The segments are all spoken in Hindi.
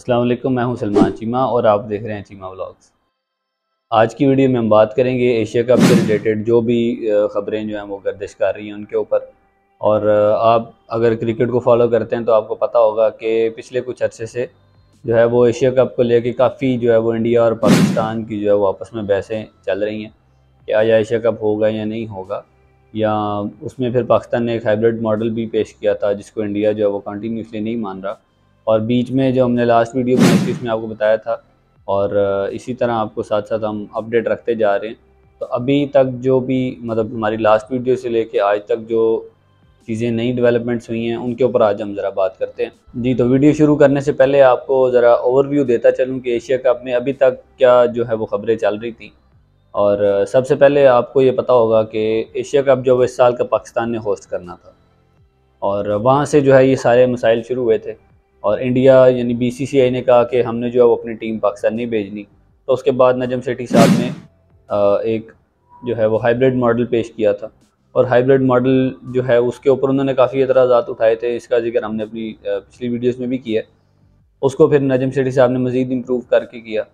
अस्सलाम वालेकुम, मैं हूं सलमान चीमा और आप देख रहे हैं चीमा व्लॉग्स। आज की वीडियो में हम बात करेंगे एशिया कप से रिलेटेड जो भी ख़बरें जो हैं वो गर्दिश कर रही हैं उनके ऊपर। और आप अगर क्रिकेट को फॉलो करते हैं तो आपको पता होगा कि पिछले कुछ अर्से से जो है वो एशिया कप को लेके काफ़ी जो है वो इंडिया और पाकिस्तान की जो है वो आपस में बहसें चल रही हैं कि आज एशिया कप होगा या नहीं होगा। या उसमें फिर पाकिस्तान ने एक हाइब्रिड मॉडल भी पेश किया था जिसको इंडिया जो है वो कंटिन्यूसली नहीं मान रहा। और बीच में जो हमने लास्ट वीडियो बनाई थी उसमें आपको बताया था, और इसी तरह आपको साथ साथ हम अपडेट रखते जा रहे हैं। तो अभी तक जो भी मतलब हमारी लास्ट वीडियो से लेके आज तक जो चीज़ें नई डेवलपमेंट्स हुई हैं उनके ऊपर आज हम ज़रा बात करते हैं जी। तो वीडियो शुरू करने से पहले आपको ज़रा ओवरव्यू देता चलूँ कि एशिया कप में अभी तक क्या जो है वो ख़बरें चल रही थी। और सबसे पहले आपको ये पता होगा कि एशिया कप जो इस साल का पाकिस्तान ने होस्ट करना था, और वहाँ से जो है ये सारे मसाइल शुरू हुए थे। और इंडिया यानी बीसीसीआई ने कहा कि हमने जो है वो अपनी टीम पाकिस्तान नहीं भेजनी। तो उसके बाद नजम सेठी साहब ने एक जो है वो हाइब्रिड मॉडल पेश किया था, और हाइब्रिड मॉडल जो है उसके ऊपर उन्होंने काफ़ी एतराज़ात उठाए थे। इसका जिक्र हमने अपनी पिछली वीडियोस में भी किया। उसको फिर नजम सेठी साहब ने मज़ीद इम्प्रूव करके किया,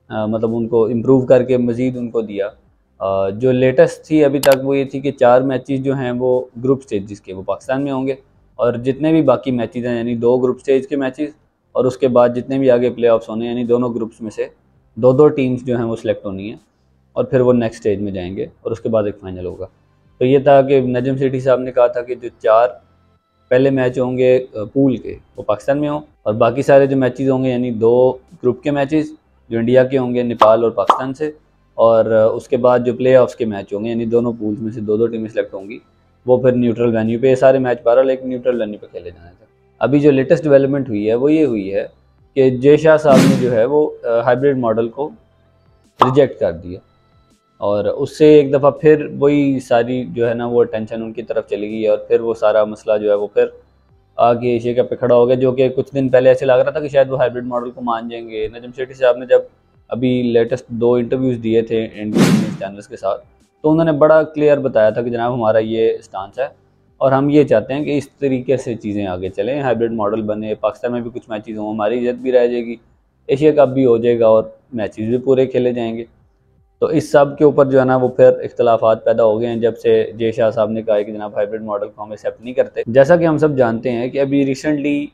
मतलब उनको इम्प्रूव करके मज़ीद उनको दिया। जो लेटेस्ट थी अभी तक वो ये थी कि 4 मैचेस जो हैं वो ग्रुप स्टेज के वो पाकिस्तान में होंगे, और जितने भी बाकी मैचेस हैं यानी 2 ग्रुप स्टेज के मैचेस, और उसके बाद जितने भी आगे प्लेऑफ्स होने यानी दोनों ग्रुप्स में से 2-2 टीम्स जो हैं वो सिलेक्ट होनी है, और फिर वो नेक्स्ट स्टेज में जाएंगे और उसके बाद एक फ़ाइनल होगा। तो ये था कि नजम सेठी साहब ने कहा था कि जो 4 पहले मैच होंगे पूल के वो पाकिस्तान में हों, और बाकी सारे जो मैचेस होंगे यानी 2 ग्रुप के मैचेस जो इंडिया के होंगे नेपाल और पाकिस्तान से, और उसके बाद जो प्ले ऑफ्स के मैच होंगे यानी दोनों पूल्स में से 2-2 टीमें सेलेक्ट होंगी, वो फिर न्यूट्रल वेन्यू पे सारे मैच बहरहाल एक न्यूट्रल वेन्यू पे खेले जाने थे। अभी जो लेटेस्ट डेवलपमेंट हुई है वो ये हुई है कि जय शाह साहब ने जो है वो हाइब्रिड मॉडल को रिजेक्ट कर दिया, और उससे एक दफ़ा फिर वही सारी जो है ना वो अटेंशन उनकी तरफ चली गई, और फिर वो सारा मसला जो है वो फिर आगे एशिया कप पे खड़ा हो गया। जो कि कुछ दिन पहले ऐसे लग रहा था कि शायद वो हाइब्रिड मॉडल को मान जाएंगे। नजम सेठी साहब ने जब अभी लेटेस्ट 2 इंटरव्यूज़ दिए थे इंडियन न्यूज़ चैनल्स के साथ, तो उन्होंने बड़ा क्लियर बताया था कि जनाब हमारा ये स्टांस है और हम ये चाहते हैं कि इस तरीके से चीज़ें आगे चलें, हाइब्रिड मॉडल बने, पाकिस्तान में भी कुछ मैचेस हों, हमारी इज्जत भी रह जाएगी, एशिया कप भी हो जाएगा और मैचेस भी पूरे खेले जाएंगे। तो इस सब के ऊपर जो है ना वो फिर इख्तलाफात पैदा हो गए हैं जब से जय शाह साहब ने कहा है कि जनाब हाइब्रिड मॉडल को हम एक्सेप्ट नहीं करते। जैसा कि हम सब जानते हैं कि अभी रिसेंटली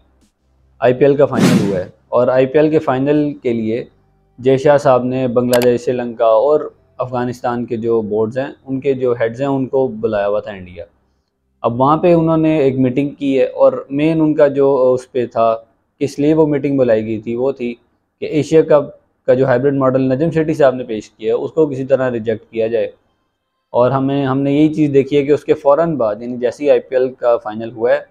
आईपीएल का फाइनल हुआ है, और आईपीएल के फाइनल के लिए जय शाह साहब ने बांग्लादेश, श्रीलंका और अफ़गानिस्तान के जो बोर्ड्स हैं उनके जो हेड्स हैं उनको बुलाया हुआ था इंडिया। अब वहाँ पे उन्होंने एक मीटिंग की है, और मेन उनका जो उस पर था कि इसलिए वो मीटिंग बुलाई गई थी वो थी कि एशिया कप का जो हाइब्रिड मॉडल नजम सेठी साहब ने पेश किया है उसको किसी तरह रिजेक्ट किया जाए। और हमने यही चीज़ देखी है कि उसके फ़ौरन बाद यानी जैसे ही आईपीएल का फाइनल हुआ है,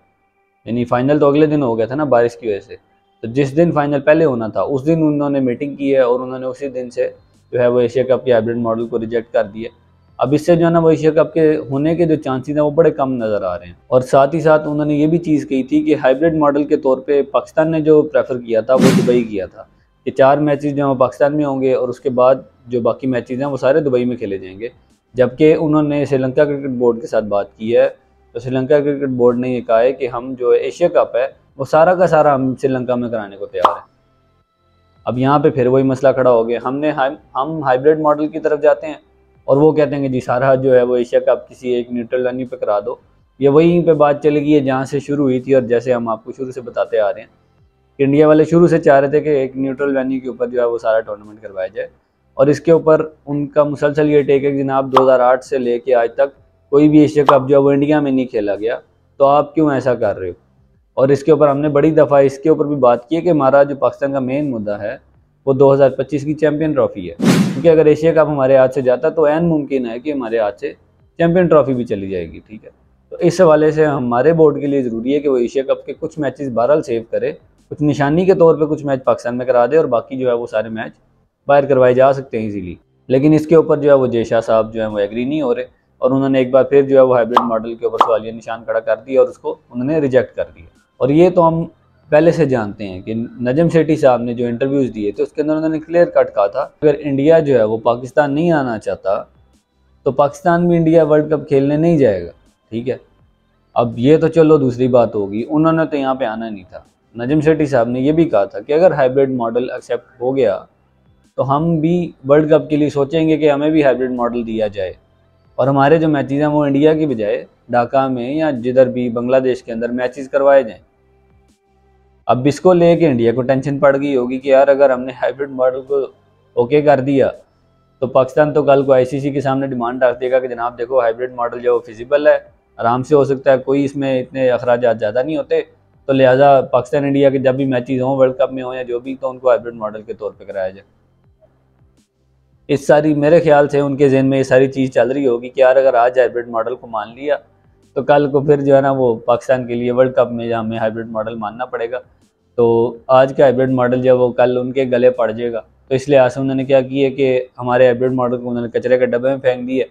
यानी फाइनल तो अगले दिन हो गया था ना बारिश की वजह से, तो जिस दिन फाइनल पहले होना था उस दिन उन्होंने मीटिंग की है, और उन्होंने उसी दिन से जो है वो एशिया कप के हाइब्रिड मॉडल को रिजेक्ट कर दिया। अब इससे जो है ना वो एशिया कप के होने के जो चांसेस हैं वो बड़े कम नज़र आ रहे हैं। और साथ ही साथ उन्होंने ये भी चीज़ कही थी कि हाइब्रिड मॉडल के तौर पे पाकिस्तान ने जो प्रेफर किया था वो दुबई किया था कि 4 मैचेस जो हैं वो पाकिस्तान में होंगे और उसके बाद जो बाकी मैचेस हैं वो सारे दुबई में खेले जाएंगे। जबकि उन्होंने श्रीलंका क्रिकेट बोर्ड के साथ बात की है, तो श्रीलंका क्रिकेट बोर्ड ने ये कहा है कि हम जो एशिया कप है वो सारा का सारा हम श्रीलंका में कराने को तैयार हैं। अब यहाँ पे फिर वही मसला खड़ा हो गया, हम हाइब्रिड मॉडल की तरफ जाते हैं और वो कहते हैं कि जी सारा जो है वो एशिया कप किसी एक न्यूट्रल वेन्यू पे करा दो। ये वहीं पे बात चली गई है जहाँ से शुरू हुई थी, और जैसे हम आपको शुरू से बताते आ रहे हैं कि इंडिया वाले शुरू से चाह रहे थे कि एक न्यूट्रल वेन्यू के ऊपर जो है वो सारा टूर्नामेंट करवाया जाए। और इसके ऊपर उनका मुसलसल ये टेक है कि जनाब 2008 से लेके आज तक कोई भी एशिया कप जो है वो इंडिया में नहीं खेला गया, तो आप क्यों ऐसा कर रहे हो। और इसके ऊपर हमने बड़ी दफ़ा इसके ऊपर भी बात की है कि हमारा जो पाकिस्तान का मेन मुद्दा है वो 2025 की चैम्पियन ट्रॉफ़ी है, क्योंकि अगर एशिया कप हमारे हाथ से जाता तो ऐन मुमकिन है कि हमारे हाथ से चैम्पियन ट्रॉफ़ी भी चली जाएगी। ठीक है, तो इस हवाले से हमारे बोर्ड के लिए ज़रूरी है कि वो एशिया कप के कुछ मैचेस बहरहाल सेव करे, कुछ निशानी के तौर पे कुछ मैच पाकिस्तान में करा दे, और बाकी जो है वो सारे मैच बाहर करवाए जा सकते हैं इजीली। लेकिन इसके ऊपर जो है वो जय शाह साहब जो है वो एग्री नहीं हो रहे, और उन्होंने एक बार फिर जो है वो हाइब्रिड मॉडल के ऊपर सवालिया निशान खड़ा कर दिया और उसको उन्होंने रिजेक्ट कर दिया। और ये तो हम पहले से जानते हैं कि नजम सेठी साहब ने जो इंटरव्यूज़ दिए थे उसके अंदर उन्होंने क्लियर कट कहा था अगर इंडिया जो है वो पाकिस्तान नहीं आना चाहता तो पाकिस्तान भी इंडिया वर्ल्ड कप खेलने नहीं जाएगा। ठीक है, अब ये तो चलो दूसरी बात होगी, उन्होंने तो यहाँ पे आना नहीं था, नजम सेठी साहब ने ये भी कहा था कि अगर हाइब्रिड मॉडल एक्सेप्ट हो गया तो हम भी वर्ल्ड कप के लिए सोचेंगे कि हमें भी हाइब्रिड मॉडल दिया जाए और हमारे जो मैचेज़ हैं वो इंडिया की बजाय ढाका में या जिधर भी बांग्लादेश के अंदर मैचेज़ करवाए जाएं। अब इसको लेके इंडिया को टेंशन पड़ गई होगी कि यार अगर हमने हाइब्रिड मॉडल को ओके कर दिया तो पाकिस्तान तो कल को आईसीसी के सामने डिमांड रख देगा कि जनाब देखो हाइब्रिड मॉडल जो फिजिबल है, आराम से हो सकता है, कोई इसमें इतने अखराजात ज़्यादा नहीं होते, तो लिहाजा पाकिस्तान इंडिया के जब भी मैचेज़ हों वर्ल्ड कप में हो या जो भी, तो उनको हाइब्रिड मॉडल के तौर पर कराया जाए। इस सारी मेरे ख्याल से उनके जहन में ये सारी चीज़ चल रही होगी कि यार अगर आज हाइब्रिड मॉडल को मान लिया तो कल को फिर जो है ना वो पाकिस्तान के लिए वर्ल्ड कप में हमें हाइब्रिड मॉडल मानना पड़ेगा, तो आज का हाइब्रिड मॉडल जो है वो कल उनके गले पड़ जाएगा। तो इसलिए आज उन्होंने क्या किया कि हमारे हाइब्रिड मॉडल को उन्होंने कचरे के डब्बे में फेंक दिए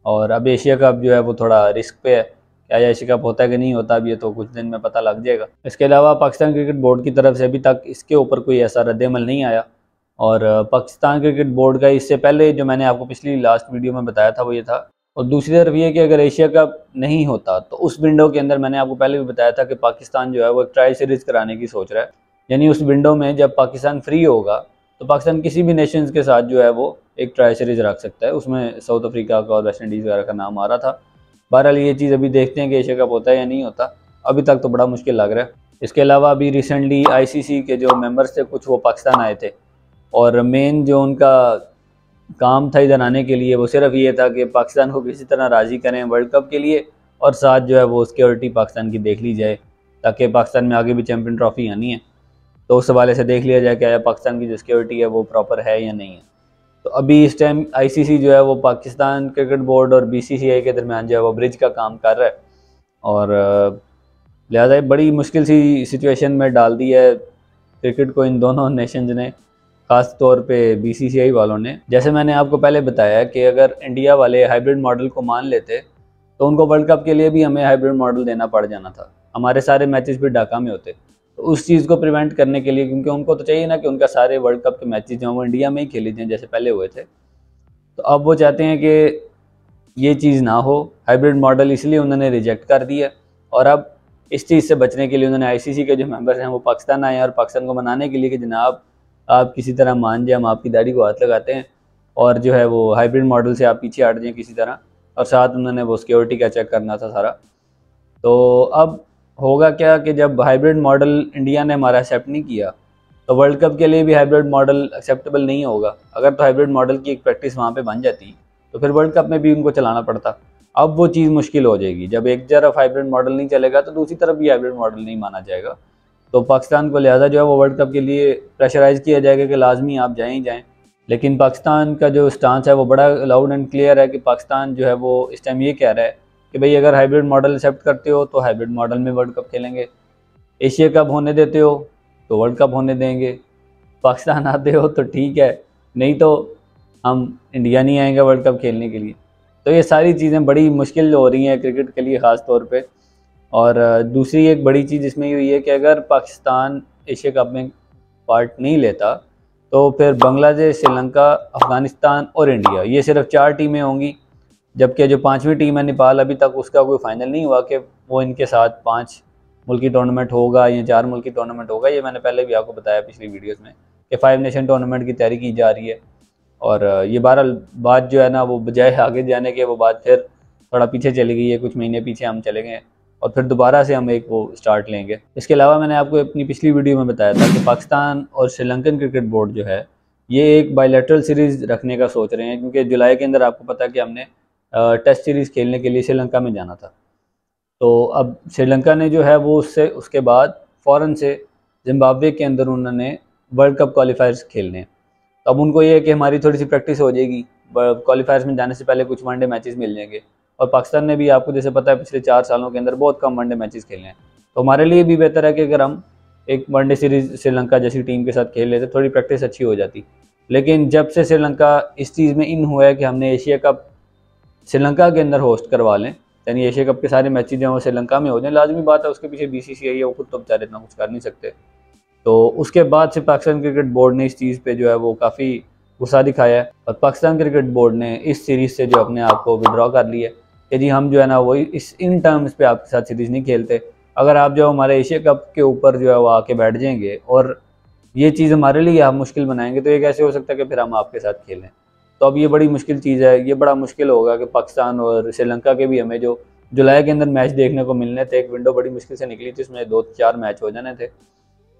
और अब एशिया कप जो है वो थोड़ा रिस्क पे है। क्या एशिया कप होता है कि नहीं होता, अब ये तो कुछ दिन में पता लग जाएगा। इसके अलावा पाकिस्तान क्रिकेट बोर्ड की तरफ से अभी तक इसके ऊपर कोई ऐसा रद्द-ए-अमल नहीं आया और पाकिस्तान क्रिकेट बोर्ड का इससे पहले जो मैंने आपको पिछली लास्ट वीडियो में बताया था वो ये था। और दूसरी तरफ ये कि अगर एशिया कप नहीं होता तो उस विंडो के अंदर मैंने आपको पहले भी बताया था कि पाकिस्तान जो है वो एक ट्राई सीरीज़ कराने की सोच रहा है, यानी उस विंडो में जब पाकिस्तान फ्री होगा तो पाकिस्तान किसी भी नेशंस के साथ जो है वो एक ट्राई सीरीज़ रख सकता है। उसमें साउथ अफ्रीका का और वेस्ट इंडीज़ वगैरह का नाम आ रहा था। बहरहाल ये चीज़ अभी देखते हैं कि एशिया कप होता है या नहीं होता, अभी तक तो बड़ा मुश्किल लग रहा है। इसके अलावा अभी रिसेंटली आईसीसी के जो मेंबर्स थे कुछ वो पाकिस्तान आए थे और मेन जो उनका काम था इधर आने के लिए वो सिर्फ ये था कि पाकिस्तान को किसी तरह राज़ी करें वर्ल्ड कप के लिए और साथ जो है वो सिक्योरिटी पाकिस्तान की देख ली जाए ताकि पाकिस्तान में आगे भी चैम्पियन ट्रॉफी आनी है, तो उस हवाले से देख लिया जाए कि पाकिस्तान की जो सिक्योरिटी है वो प्रॉपर है या नहीं है। तो अभी इस टाइम आईसीसी जो है वो पाकिस्तान क्रिकेट बोर्ड और बीसीसीआई के दरमियान जो है वो ब्रिज का काम कर रहा है और लिहाजा बड़ी मुश्किल सी सिचुएशन में डाल दी है क्रिकेट को इन दोनों नेशंस ने, ख़ास तौर पे बीसीसीआई वालों ने। जैसे मैंने आपको पहले बताया कि अगर इंडिया वाले हाइब्रिड मॉडल को मान लेते तो उनको वर्ल्ड कप के लिए भी हमें हाइब्रिड मॉडल देना पड़ जाना था, हमारे सारे मैचेस भी ढाका में होते। तो उस चीज़ को प्रिवेंट करने के लिए, क्योंकि उनको तो चाहिए ना कि उनका सारे वर्ल्ड कप के मैचेस जो वो इंडिया में ही खेले जाएँ जैसे पहले हुए थे, तो अब वो चाहते हैं कि ये चीज़ ना हो, हाइब्रिड मॉडल इसलिए उन्होंने रिजेक्ट कर दिया और अब इस चीज़ से बचने के लिए उन्होंने आईसीसी के जो मेंबर्स हैं वो पाकिस्तान आए और पाकिस्तान को मनाने के लिए कि जनाब आप किसी तरह मान जाए, हम आपकी दाढ़ी को हाथ लगाते हैं और जो है वो हाइब्रिड मॉडल से आप पीछे हट जाएँ किसी तरह, और साथ उन्होंने वो सिक्योरिटी का चेक करना था सारा। तो अब होगा क्या कि जब हाइब्रिड मॉडल इंडिया ने हमारा एक्सेप्ट नहीं किया तो वर्ल्ड कप के लिए भी हाइब्रिड मॉडल एक्सेप्टेबल नहीं होगा। अगर तो हाइब्रिड मॉडल की एक प्रैक्टिस वहाँ पे बन जाती तो फिर वर्ल्ड कप में भी उनको चलाना पड़ता। अब वो चीज़ मुश्किल हो जाएगी, जब एक तरफ हाइब्रिड मॉडल नहीं चलेगा तो दूसरी तरफ भी हाइब्रिड मॉडल नहीं माना जाएगा। तो पाकिस्तान को लिहाजा जो है वो वर्ल्ड कप के लिए प्रेशराइज़ किया जाएगा कि लाजमी आप जाएं ही जाएं। लेकिन पाकिस्तान का जो स्टांस है वो बड़ा लाउड एंड क्लियर है कि पाकिस्तान जो है वो इस टाइम ये कह रहा है कि भाई अगर हाइब्रिड मॉडल एक्सेप्ट करते हो तो हाइब्रिड मॉडल में वर्ल्ड कप खेलेंगे, एशिया कप होने देते हो तो वर्ल्ड कप होने देंगे, पाकिस्तान आते हो तो ठीक है, नहीं तो हम इंडिया नहीं आएंगे वर्ल्ड कप खेलने के लिए। तो ये सारी चीज़ें बड़ी मुश्किल हो रही हैं क्रिकेट के लिए ख़ास तौर पे। और दूसरी एक बड़ी चीज़ इसमें ये हुई है कि अगर पाकिस्तान एशिया कप में पार्ट नहीं लेता तो फिर बांग्लादेश, श्रीलंका, अफ़गानिस्तान और इंडिया, ये सिर्फ 4 टीमें होंगी, जबकि जो 5वीं टीम है नेपाल, अभी तक उसका कोई फाइनल नहीं हुआ कि वो इनके साथ 5 मुल्की टूर्नामेंट होगा या 4 मुल्की टूर्नामेंट होगा। ये मैंने पहले भी आपको बताया पिछली वीडियोस में कि 5 नेशन टूर्नामेंट की तैयारी की जा रही है और ये बहरहाल बात जो है ना वो बजाय आगे जाने के वो बात फिर थोड़ा पीछे चली गई है, कुछ महीने पीछे हम चले गए और फिर दोबारा से हम एक वो स्टार्ट लेंगे। इसके अलावा मैंने आपको अपनी पिछली वीडियो में बताया था कि पाकिस्तान और श्रीलंकन क्रिकेट बोर्ड जो है ये एक बायलैटरल सीरीज़ रखने का सोच रहे हैं, क्योंकि जुलाई के अंदर आपको पता है कि हमने टेस्ट सीरीज़ खेलने के लिए श्रीलंका में जाना था। तो अब श्रीलंका ने जो है वो उसके बाद फ़ौरन से जिम्बाब्वे के अंदर उन्होंने वर्ल्ड कप क्वालिफायर्स खेलने हैं। तो अब उनको ये है कि हमारी थोड़ी सी प्रैक्टिस हो जाएगी, क्वालिफायर्स में जाने से पहले कुछ वनडे मैचेस मिल जाएंगे। और पाकिस्तान ने भी आपको जैसे पता है पिछले 4 सालों के अंदर बहुत कम वनडे मैचेस खेले हैं, तो हमारे लिए भी बेहतर है कि अगर हम एक वनडे सीरीज़ श्रीलंका जैसी टीम के साथ खेल लेते, थोड़ी प्रैक्टिस अच्छी हो जाती। लेकिन जब से श्रीलंका इस चीज़ में इन हुआ है कि हमने एशिया कप श्रीलंका के अंदर होस्ट करवा लें, यानी एशिया कप के सारे मैचेज जो हैं वो श्रीलंका में हो जाए, लाजमी बात है उसके पीछे बीसीसीआई है, वो खुद तो बेचारे इतना कुछ कर नहीं सकते। तो उसके बाद से पाकिस्तान क्रिकेट बोर्ड ने इस चीज़ पे जो है वो काफ़ी गुस्सा दिखाया है और पाकिस्तान क्रिकेट बोर्ड ने इस सीरीज़ से जो अपने आप को विड्रॉ कर लिया है कि जी हम जो है ना वो इन टर्म्स पे आपके साथ सीरीज़ नहीं खेलते, अगर आप जो हमारे एशिया कप के ऊपर जो है वो आके बैठ जाएंगे और ये चीज़ हमारे लिए आप मुश्किल बनाएंगे, तो ये कैसे हो सकता है कि फिर हम आपके साथ खेलें। तो अब ये बड़ी मुश्किल चीज़ है, ये बड़ा मुश्किल होगा कि पाकिस्तान और श्रीलंका के भी हमें जो जुलाई के अंदर मैच देखने को मिलने थे, एक विंडो बड़ी मुश्किल से निकली थी, उसमें 2-4 मैच हो जाने थे।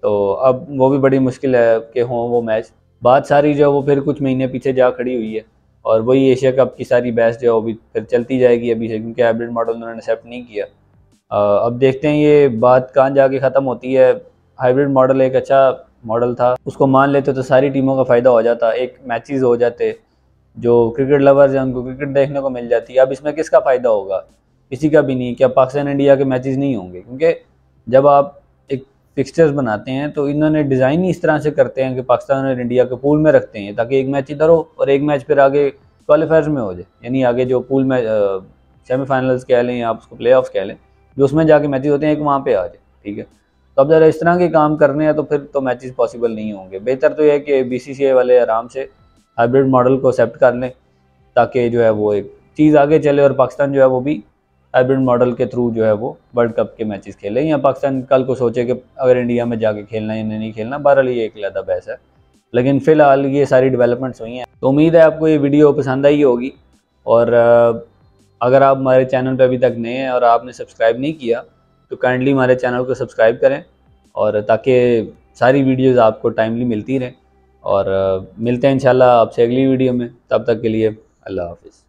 तो अब वो भी बड़ी मुश्किल है कि हों वो मैच। बात सारी जो है वो फिर कुछ महीने पीछे जा खड़ी हुई है, और वही एशिया कप की सारी बहस जो है वो भी फिर चलती जाएगी अभी से, क्योंकि हाइब्रिड मॉडल उन्होंने एक्सेप्ट नहीं किया। अब देखते हैं ये बात कहाँ जाके ख़त्म होती है। हाइब्रिड मॉडल एक अच्छा मॉडल था, उसको मान लेते तो सारी टीमों का फ़ायदा हो जाता, एक मैचेस हो जाते, जो क्रिकेट लवर्स हैं उनको क्रिकेट देखने को मिल जाती है। अब इसमें किसका फ़ायदा होगा? किसी का भी नहीं। क्या पाकिस्तान इंडिया के मैचेस नहीं होंगे? क्योंकि जब आप एक फिक्सचर्स बनाते हैं तो इन्होंने डिज़ाइन ही इस तरह से करते हैं कि पाकिस्तान और इंडिया के पूल में रखते हैं, ताकि एक मैच इधर हो और एक मैच फिर आगे क्वालिफायर्स में हो जाए, यानी आगे जो पूल में सेमीफाइनल्स कह लें या आप उसको प्ले ऑफ कह लें, जो उसमें जाके मैचेस होते हैं एक वहाँ पे आ जाए। ठीक है, तो अब ज़रा इस तरह के काम करने हैं तो फिर तो मैचेस पॉसिबल नहीं होंगे। बेहतर तो यह है कि बीसीसीआई वाले आराम से हाइब्रिड मॉडल को एक्सेप्ट कर लें, ताकि जो है वो एक चीज़ आगे चले और पाकिस्तान जो है वो भी हाइब्रिड मॉडल के थ्रू जो है वो वर्ल्ड कप के मैचेस खेले, या पाकिस्तान कल को सोचे कि अगर इंडिया में जाके खेलना है या नहीं खेलना। बहरहाल ये एक अलग बहस है, लेकिन फ़िलहाल ये सारी डेवलपमेंट्स हुई हैं। तो उम्मीद है आपको ये वीडियो पसंद आई होगी, और अगर आप हमारे चैनल पर अभी तक नए हैं और आपने सब्सक्राइब नहीं किया तो काइंडली हमारे चैनल को सब्सक्राइब करें, और ताकि सारी वीडियोज़ आपको टाइमली मिलती रहें। और मिलते हैं इंशाल्लाह आपसे अगली वीडियो में, तब तक के लिए अल्लाह हाफ़िज़।